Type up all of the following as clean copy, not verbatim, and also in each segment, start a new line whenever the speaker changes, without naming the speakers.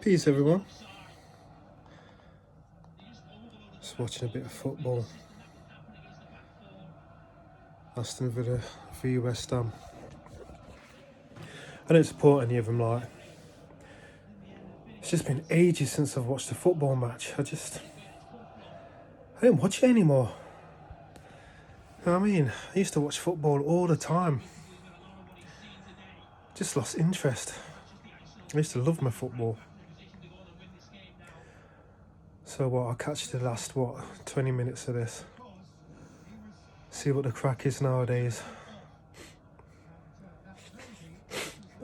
Peace, everyone. Just watching a bit of football. Aston Villa v West Ham. I don't support any of them. Like, it's just been ages since I've watched a football match. I don't watch it anymore. You know what I mean? I used to watch football all the time. Just lost interest. I used to love my football. So what? I'll catch the last 20 minutes of this. See what the crack is nowadays.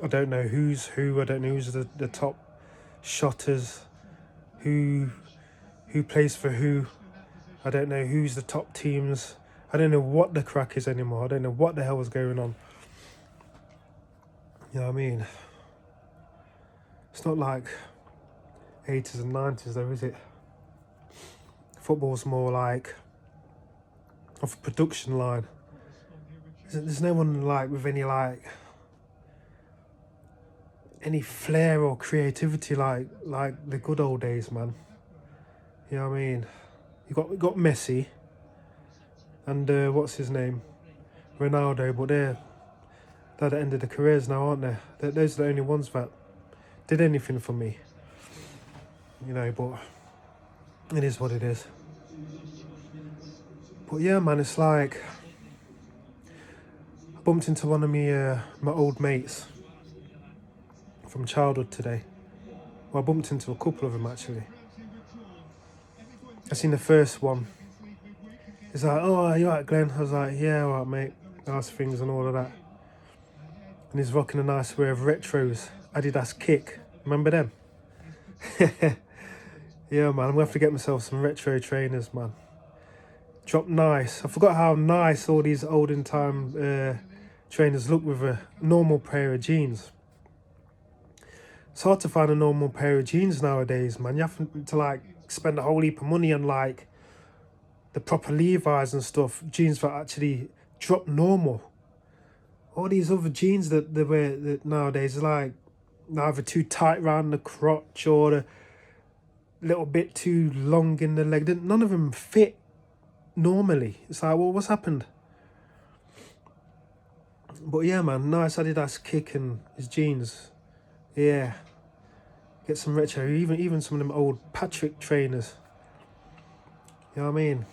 I don't know who's who. I don't know who's the top shotters. Who plays for who. I don't know who's the top teams. I don't know what the crack is anymore. I don't know what the hell was going on. You know what I mean? It's not like 80s and 90s though, is it? Football's more like off a production line. There's no one like with any flair or creativity like the good old days, man. You know what I mean? You got Messi and what's his name, Ronaldo, but they're at the end of their careers now, aren't they? Those are the only ones that did anything for me. You know, but it is what it is. But yeah, man, it's like I bumped into one of my old mates from childhood today. Well, I bumped into a couple of them actually. I seen the first one. He's like, "Oh, are you alright, Glenn?" I was like, "Yeah, alright, mate." Nice things and all of that. And he's rocking a nice pair of retros, Adidas Kick. Remember them? Yeah, man, I'm gonna have to get myself some retro trainers, man. Drop nice. I forgot how nice all these olden time trainers look with a normal pair of jeans. It's hard to find a normal pair of jeans nowadays, man. You have to like spend a whole heap of money on like the proper Levi's and stuff, jeans that actually drop normal. All these other jeans that they wear that nowadays are like either too tight around the crotch or a little bit too long in the leg. None of them fit normally. It's like, well, what's happened? But yeah, man, nice Adidas Kick and his jeans. Yeah. Get some retro, even some of them old Patrick trainers. You know what I mean?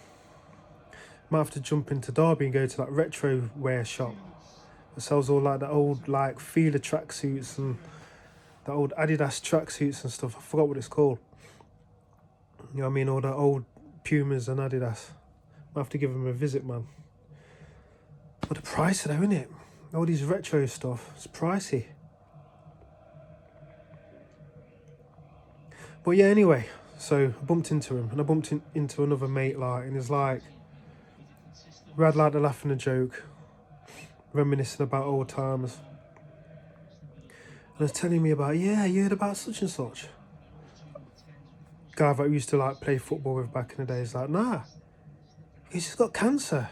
Might have to jump into Derby and go to that retro wear shop. It sells all like the old like Fila tracksuits and the old Adidas tracksuits and stuff. I forgot what it's called. You know what I mean? All the old Pumas and Adidas. Might have to give them a visit, man. But the price though, isn't it? All these retro stuff, it's pricey. But yeah, anyway, so I bumped into him and I bumped into another mate like, and it's like, we had like the laugh and the joke, reminiscing about old times. And he was telling me about, yeah, you heard about such and such. Guy that I used to like play football with back in the day is like, nah, he's just got cancer.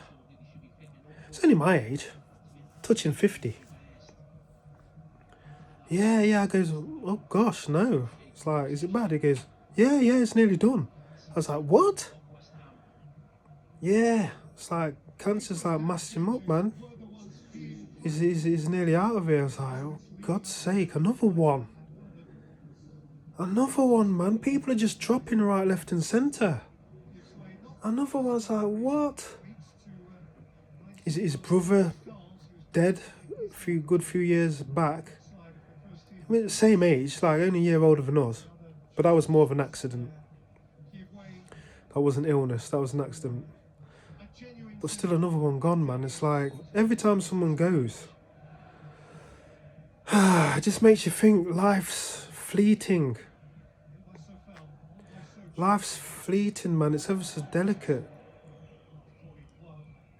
It's only my age, touching 50. Yeah, I goes, oh gosh, no. It's like, is it bad? He goes, yeah, it's nearly done. I was like, what? Yeah, it's like, cancer's like messed him up, man. He's nearly out of here. I was like, oh, God's sake, another one. Another one, man. People are just dropping right, left and centre. Another one's like, what? His brother dead a good few years back. I mean, same age, like only a year older than us. But that was more of an accident. That wasn't illness, that was an accident. But still another one gone, man. It's like, every time someone goes, it just makes you think life's fleeting. Life's fleeting, man. It's ever so delicate.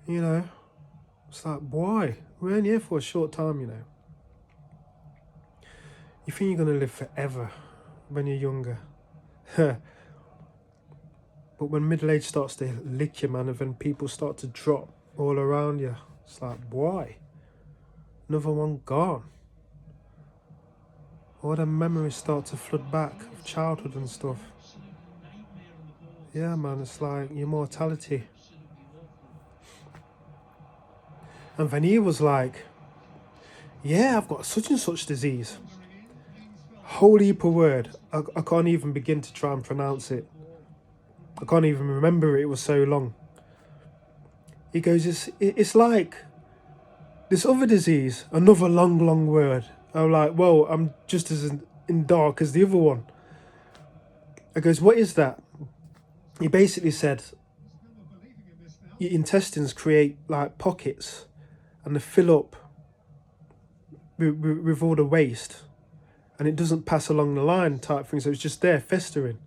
You know? It's like, why? We're only here for a short time, you know. You think you're going to live forever when you're younger. But when middle age starts to lick you, man, and then people start to drop all around you, it's like, why? Another one gone. all the memories start to flood back of childhood and stuff. Yeah, man, it's like your mortality. And then he was like, yeah, I've got such and such disease. Whole heap of word. I can't even begin to try and pronounce it. I can't even remember it. It was so long. He goes, it's like this other disease, another long word. I'm like, well, I'm just as in dark as the other one. I goes, what is that? He basically said, your intestines create like pockets and they fill up with all the waste and it doesn't pass along the line type thing. So it's just there festering,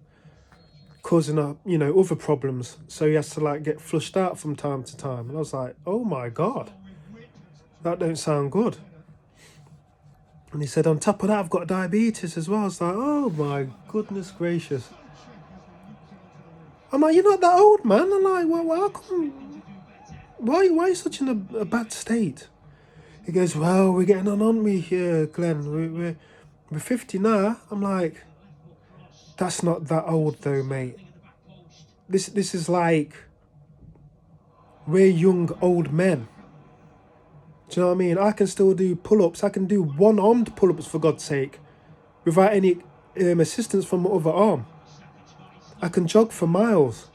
causing up, other problems. So he has to like get flushed out from time to time. And I was like, oh my God, that don't sound good. And he said, on top of that, I've got diabetes as well. I was like, oh my goodness gracious. I'm like, you're not that old, man. I'm like, well, how come, why are you such in a bad state? He goes, well, we're getting on me here, Glenn. We're 50 now. I'm like, that's not that old though, mate. This is like, we're young old men. Do you know what I mean? I can still do pull-ups. I can do one-armed pull-ups, for God's sake, without any assistance from my other arm. I can jog for miles.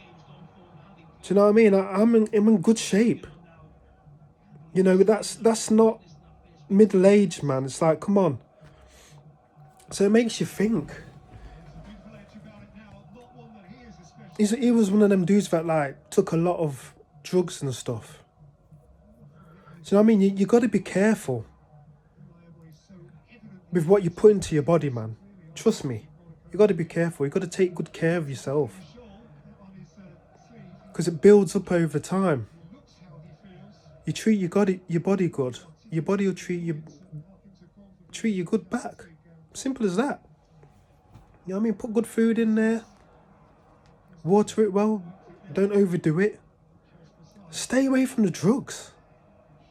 Do you know what I mean? I'm in good shape. That's not middle-aged, man. It's like, come on. So it makes you think. He was one of them dudes that like took a lot of drugs and stuff. Do you know what I mean? You got to be careful with what you put into your body, man. Trust me. You got to be careful. You got to take good care of yourself, because it builds up over time. You treat your body good, your body will treat you good back. Simple as that. You know what I mean? Put good food in there. Water it well. Don't overdo it. Stay away from the drugs.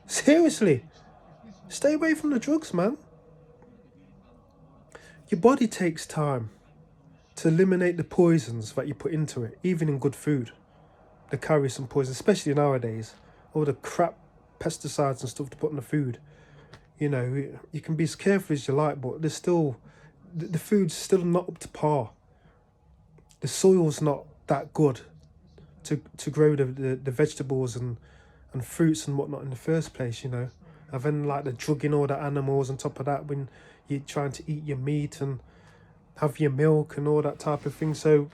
Seriously. Stay away from the drugs, man. Your body takes time to eliminate the poisons that you put into it, even in good food. They carry some poison, especially nowadays. All the crap pesticides and stuff to put in the food. You can be as careful as you like, but there's still, the food's still not up to par. The soil's not that good to grow the vegetables and fruits and whatnot in the first place, And then like the drugging all the animals on top of that when you're trying to eat your meat and have your milk and all that type of thing. So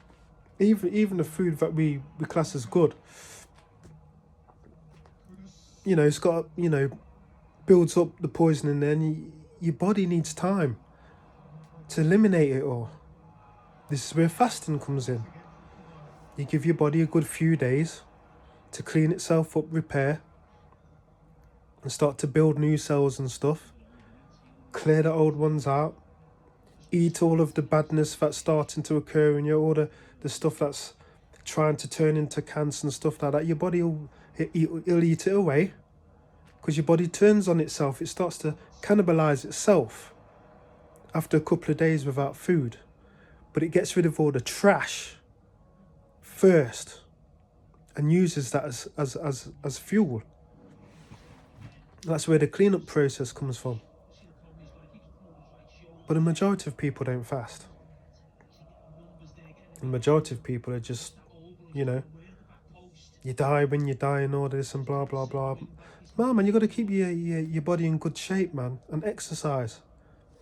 even the food that we class as good, it's got, builds up the poison in there, and your body needs time to eliminate it all. This is where fasting comes in. You give your body a good few days to clean itself up, repair, and start to build new cells and stuff. Clear the old ones out. Eat all of the badness that's starting to occur in your order, the stuff that's trying to turn into cancer and stuff like that. Your body will eat it away, because your body turns on itself. It starts to cannibalize itself after a couple of days without food. But it gets rid of all the trash first and uses that as fuel. That's where the cleanup process comes from. But the majority of people don't fast. The majority of people are just, you die when you die and all this and blah, blah, blah. Man, you got to keep your body in good shape, man, and exercise.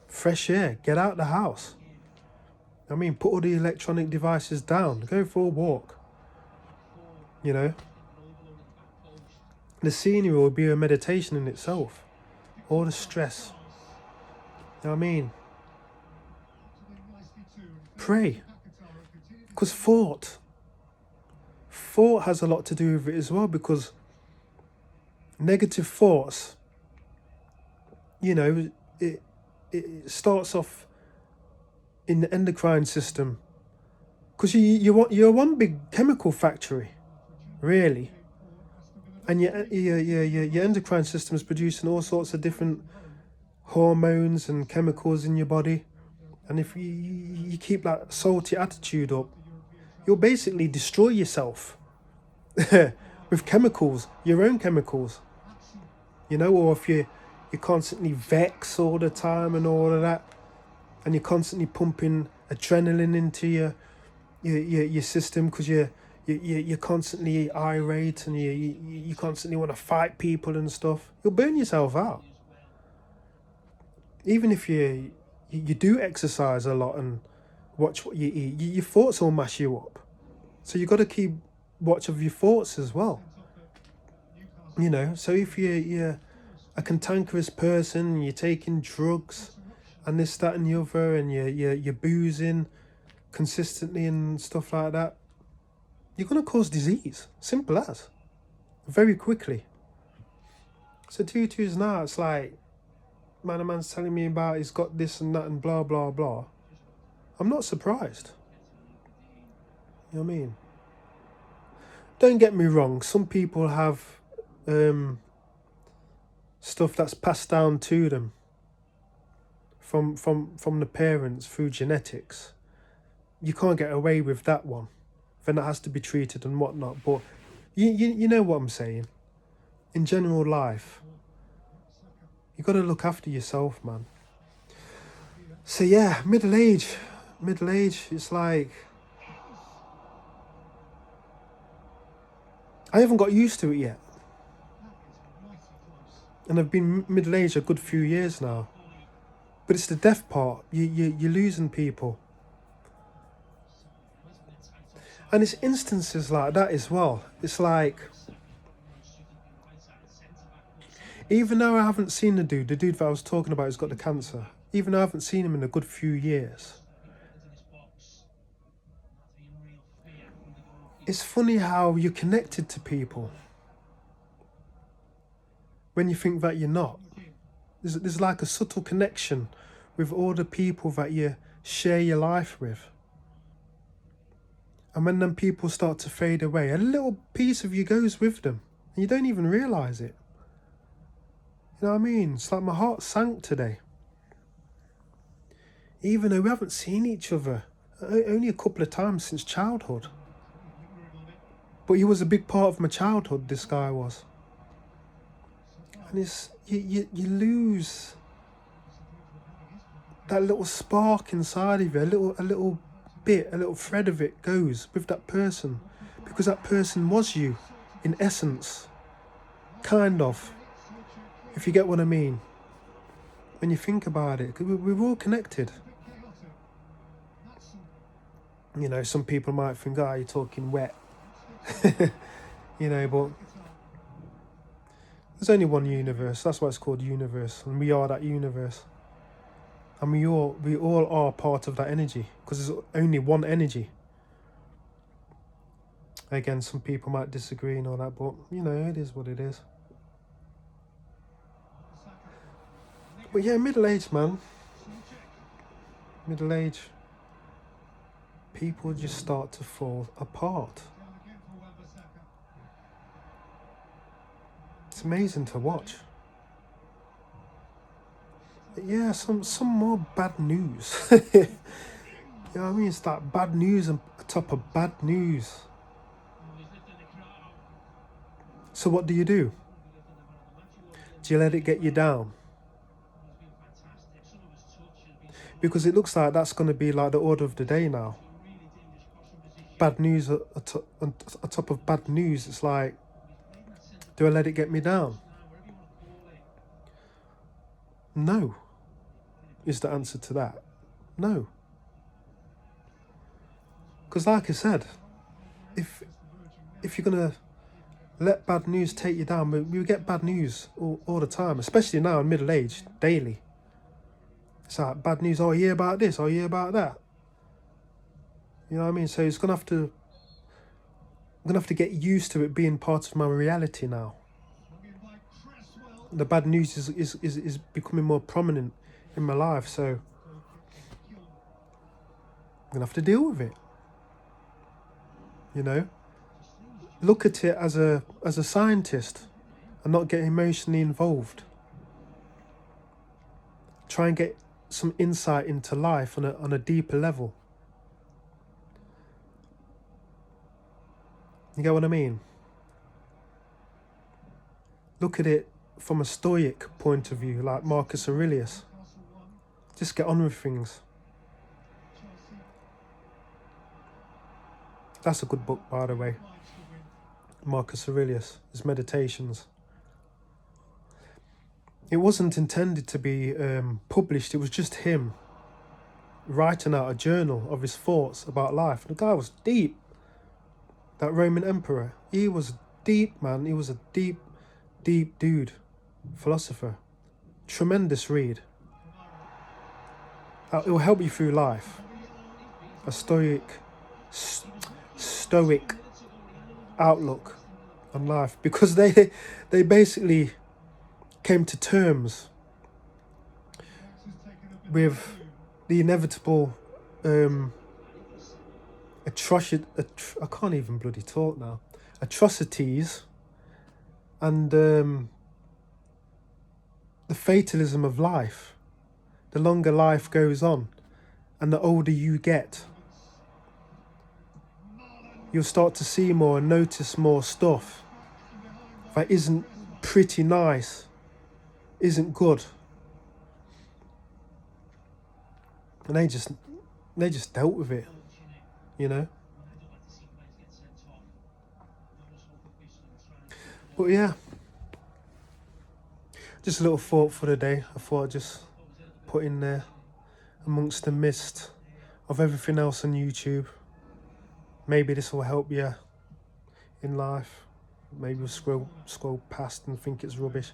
Fresh air, get out the house. Put all the electronic devices down, go for a walk. The scenery will be a meditation in itself. All the stress. You know what I mean? Pray. Because thought has a lot to do with it as well, because negative thoughts, it starts off in the endocrine system, because you're one big chemical factory, really, and your endocrine system is producing all sorts of different hormones and chemicals in your body, And if you keep that salty attitude up, you'll basically destroy yourself with chemicals, your own chemicals, you know. Or if you're constantly vexed all the time and all of that, and you're constantly pumping adrenaline into your system because you're constantly irate and you constantly want to fight people and stuff, you'll burn yourself out. Even if you do exercise a lot and watch what you eat, your thoughts will mash you up. So you got to keep watch of your thoughts as well, you know. So if you're a cantankerous person, you're taking drugs and this, that and the other, and you're boozing consistently and stuff like that, you're going to cause disease. Simple as. Very quickly. So tutus now, it's like, man, a man's telling me about he's got this and that and blah, blah, blah. I'm not surprised. You know what I mean? Don't get me wrong, some people have stuff that's passed down to them from the parents through genetics. You can't get away with that one. Then that has to be treated and whatnot. But you know what I'm saying. In general life, you got to look after yourself, man. So yeah, middle age, it's like, I haven't got used to it yet. And I've been middle-aged a good few years now. But it's the death part. You're losing people. And it's instances like that as well. It's like, even though I haven't seen the dude that I was talking about who's got the cancer, even though I haven't seen him in a good few years, it's funny how you're connected to people when you think that you're not. There's like a subtle connection with all the people that you share your life with. And when them people start to fade away, a little piece of you goes with them. And you don't even realise it. You know what I mean? It's like my heart sank today. Even though we haven't seen each other only a couple of times since childhood. But he was a big part of my childhood, this guy was. And it's, you lose that little spark inside of you, a little bit, a little thread of it goes with that person. Because that person was you, in essence. Kind of. If you get what I mean. When you think about it, because we're all connected. You know, some people might think, oh, you're talking wet. You know, but there's only one universe. That's why it's called universe. And we are that universe. And we all are part of that energy. Because there's only one energy. Again, some people might disagree and all that, but, you know, it is what it is. But yeah, middle age, man. Middle age. People just start to fall apart. It's amazing to watch. But yeah, some more bad news. You know what I mean? It's like bad news on top of bad news. So what do? Do you let it get you down? Because it looks like that's going to be like the order of the day now. Bad news on top of bad news. It's like, do I let it get me down? No, is the answer to that. No. Because like I said, if you're going to let bad news take you down, we get bad news all the time, especially now in middle age, daily. It's like bad news, oh, you hear about this, oh, you hear about that. You know what I mean? So I'm gonna have to get used to it being part of my reality now. The bad news is becoming more prominent in my life, so I'm gonna have to deal with it. You know? Look at it as a scientist and not get emotionally involved. Try and get some insight into life on a deeper level. You get what I mean? Look at it from a stoic point of view, like Marcus Aurelius. Just get on with things. That's a good book, by the way. Marcus Aurelius, his Meditations. It wasn't intended to be published. It was just him writing out a journal of his thoughts about life. The guy was deep. That Roman emperor, he was deep, man. He was a deep dude, philosopher. Tremendous read. It will help you through life. A stoic outlook on life, because they basically came to terms with the inevitable I can't even bloody talk now. Atrocities and the fatalism of life. The longer life goes on and the older you get, you'll start to see more and notice more stuff that isn't pretty nice, isn't good. And they just dealt with it, you know. But yeah, just a little thought for the day. I thought I'd just put in there amongst the mist of everything else on YouTube. Maybe this will help you in life. Maybe you'll scroll past and think it's rubbish,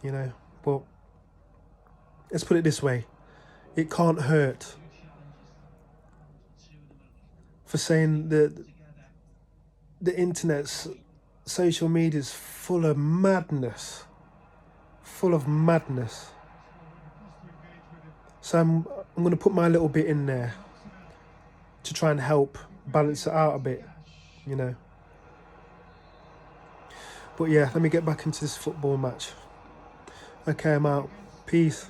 you know. But let's put it this way. It can't hurt for saying that the internet's social media is full of madness. So I'm going to put my little bit in there to try and help balance it out a bit, you know. But yeah, let me get back into this football match. Okay, I'm out. Peace.